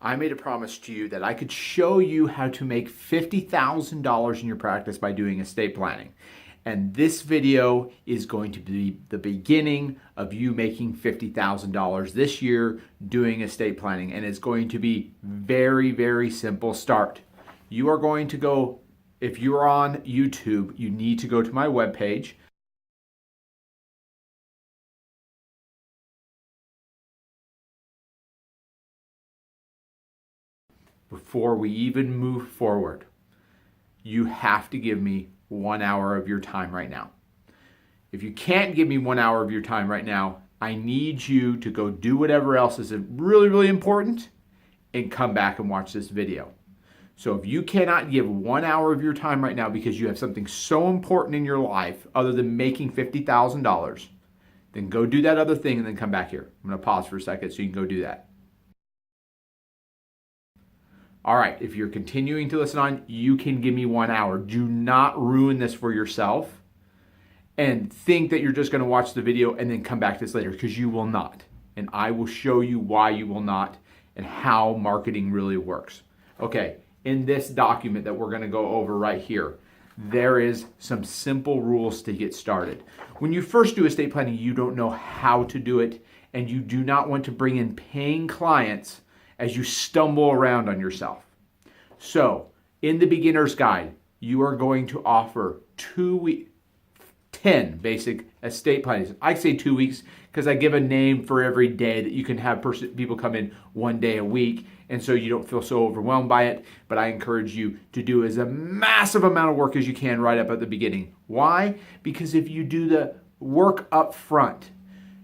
I made a promise to you that I could show you how to make $50,000 in your practice by doing estate planning. And this video is going to be the beginning of you making $50,000 this year doing estate planning. And it's going to be very, very simple start. You are going to go, if you're on YouTube, you need to go to my webpage. Before we even move forward, you have to give me 1 hour of your time right now. If you can't give me 1 hour of your time right now, I need you to go do whatever else is really, really important and come back and watch this video. So if you cannot give 1 hour of your time right now because you have something so important in your life other than making $50,000, then go do that other thing and then come back here. I'm going to pause for a second so you can go do that. All right, if you're continuing to listen on, you can give me 1 hour. Do not ruin this for yourself and think that you're just going to watch the video and then come back to this later, because you will not. And I will show you why you will not and how marketing really works. Okay, in this document that we're going to go over right here, there is some simple rules to get started. When you first do estate planning, you don't know how to do it, and you do not want to bring in paying clients as you stumble around on yourself. So, in the beginner's guide, you are going to offer 10 basic estate plannings. I say 2 weeks because I give a name for every day that you can have people come in 1 day a week, and so you don't feel so overwhelmed by it. But I encourage you to do as a massive amount of work as you can right up at the beginning. Why? Because if you do the work up front,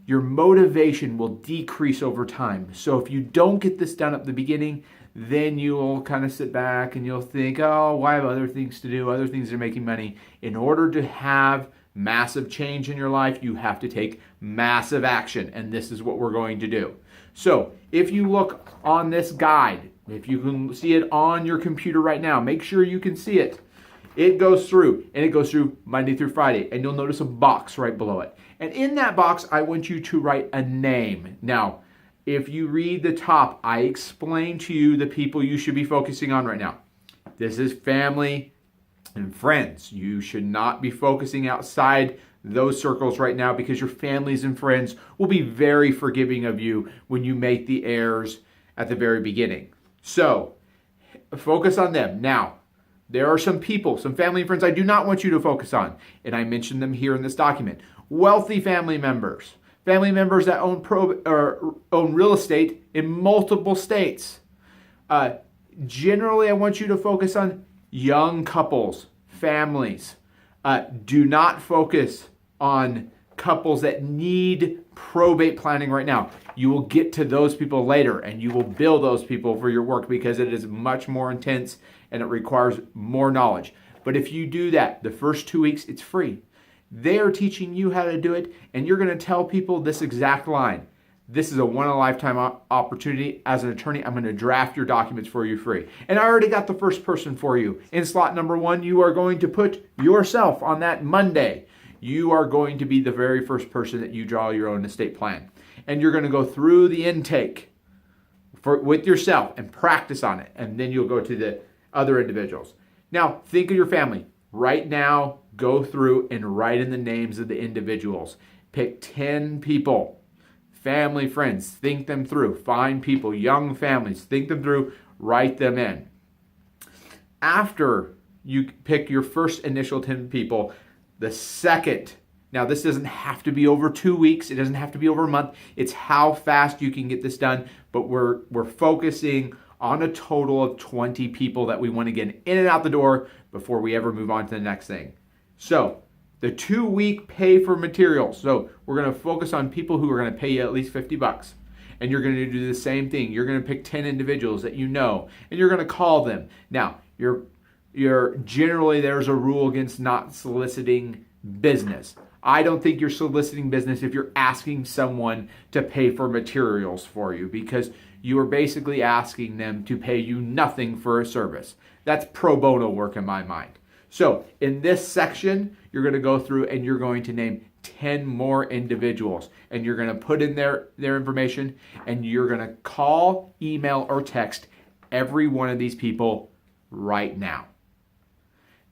your motivation will decrease over time. So if you don't get this done at the beginning, then you'll kind of sit back and you'll think, oh, I have other things to do, other things are making money. In order to have massive change in your life, you have to take massive action, and this is what we're going to do. So if you look on this guide, if you can see it on your computer right now, make sure you can see it. It goes through Monday through Friday, and you'll notice a box right below it. And in that box, I want you to write a name. Now, if you read the top, I explain to you the people you should be focusing on right now. This is family and friends. You should not be focusing outside those circles right now, because your families and friends will be very forgiving of you when you make the errors at the very beginning. So, focus on them. Now, there are some people, some family and friends I do not want you to focus on, and I mentioned them here in this document. Wealthy family members that own real estate in multiple states. Generally, I want you to focus on young couples, families. Do not focus on couples that need probate planning right now. You will get to those people later, and you will bill those people for your work because it is much more intense and it requires more knowledge. But if you do that, the first 2 weeks, it's free. They are teaching you how to do it, and you're going to tell people this exact line. This is a one-in-a-lifetime opportunity. As an attorney, I'm going to draft your documents for you free. And I already got the first person for you. In slot number 1, you are going to put yourself on that Monday. You are going to be the very first person that you draw your own estate plan. And you're going to go through the intake with yourself and practice on it. And then you'll go to the other individuals. Now, think of your family. Right now, go through and write in the names of the individuals. Pick 10 people, family, friends, think them through. Find people, young families, think them through, write them in. After you pick your first initial 10 people, the second, now this doesn't have to be over 2 weeks, it doesn't have to be over a month, it's how fast you can get this done, but we're focusing on a total of 20 people that we want to get in and out the door before we ever move on to the next thing. So, the 2 week pay for materials. So, we're going to focus on people who are going to pay you at least $50. And you're going to do the same thing. You're going to pick 10 individuals that you know, and you're going to call them. Now, you're generally, there's a rule against not soliciting business. I don't think you're soliciting business if you're asking someone to pay for materials for you, because you are basically asking them to pay you nothing for a service. That's pro bono work in my mind. So in this section, you're going to go through and you're going to name 10 more individuals, and you're going to put in their information, and you're going to call, email, or text every one of these people right now.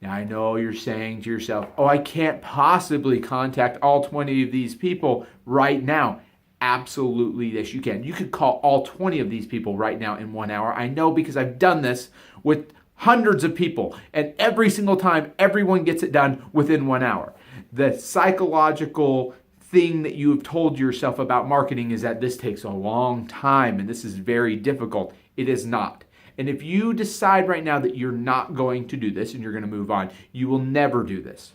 Now, I know you're saying to yourself, oh, I can't possibly contact all 20 of these people right now. Absolutely, yes, you can. You could call all 20 of these people right now in 1 hour. I know because I've done this with hundreds of people, and every single time, everyone gets it done within 1 hour. The psychological thing that you have told yourself about marketing is that this takes a long time and this is very difficult. It is not. And if you decide right now that you're not going to do this and you're going to move on, you will never do this.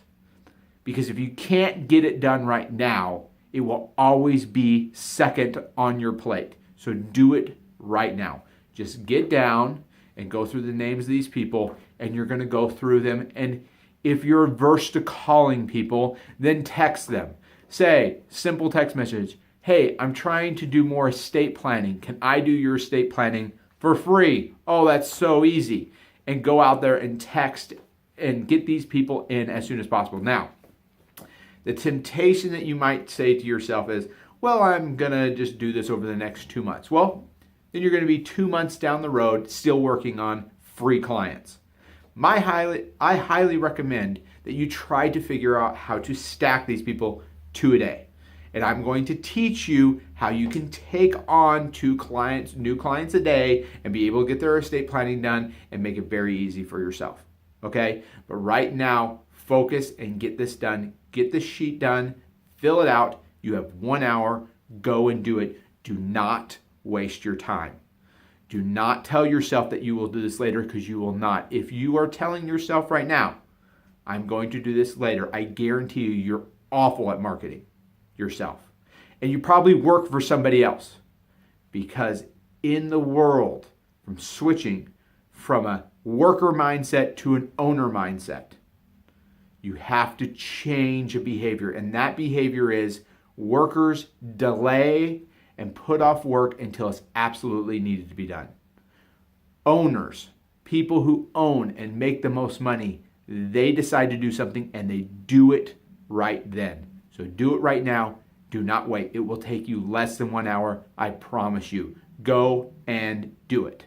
Because if you can't get it done right now, it will always be second on your plate. So do it right now. Just get down and go through the names of these people, and you're going to go through them. And if you're averse to calling people, then text them. Say, simple text message, hey, I'm trying to do more estate planning. Can I do your estate planning for free? Oh, that's so easy. And go out there and text and get these people in as soon as possible. Now, the temptation that you might say to yourself is, well, I'm going to just do this over the next 2 months. Well, then you're going to be 2 months down the road still working on free clients. I highly recommend that you try to figure out how to stack these people 2 a day. And I'm going to teach you how you can take on 2 clients, new clients a day, and be able to get their estate planning done and make it very easy for yourself. Okay? But right now, focus and get this done. Get this sheet done. Fill it out. You have 1 hour. Go and do it. Do not waste your time. Do not tell yourself that you will do this later, because you will not. If you are telling yourself right now, I'm going to do this later, I guarantee you, you're awful at marketing yourself. And you probably work for somebody else, because in the world, from switching from a worker mindset to an owner mindset, you have to change a behavior. And that behavior is workers delay and put off work until it's absolutely needed to be done. Owners, people who own and make the most money, they decide to do something and they do it right then. So do it right now. Do not wait. It will take you less than 1 hour. I promise you. Go and do it.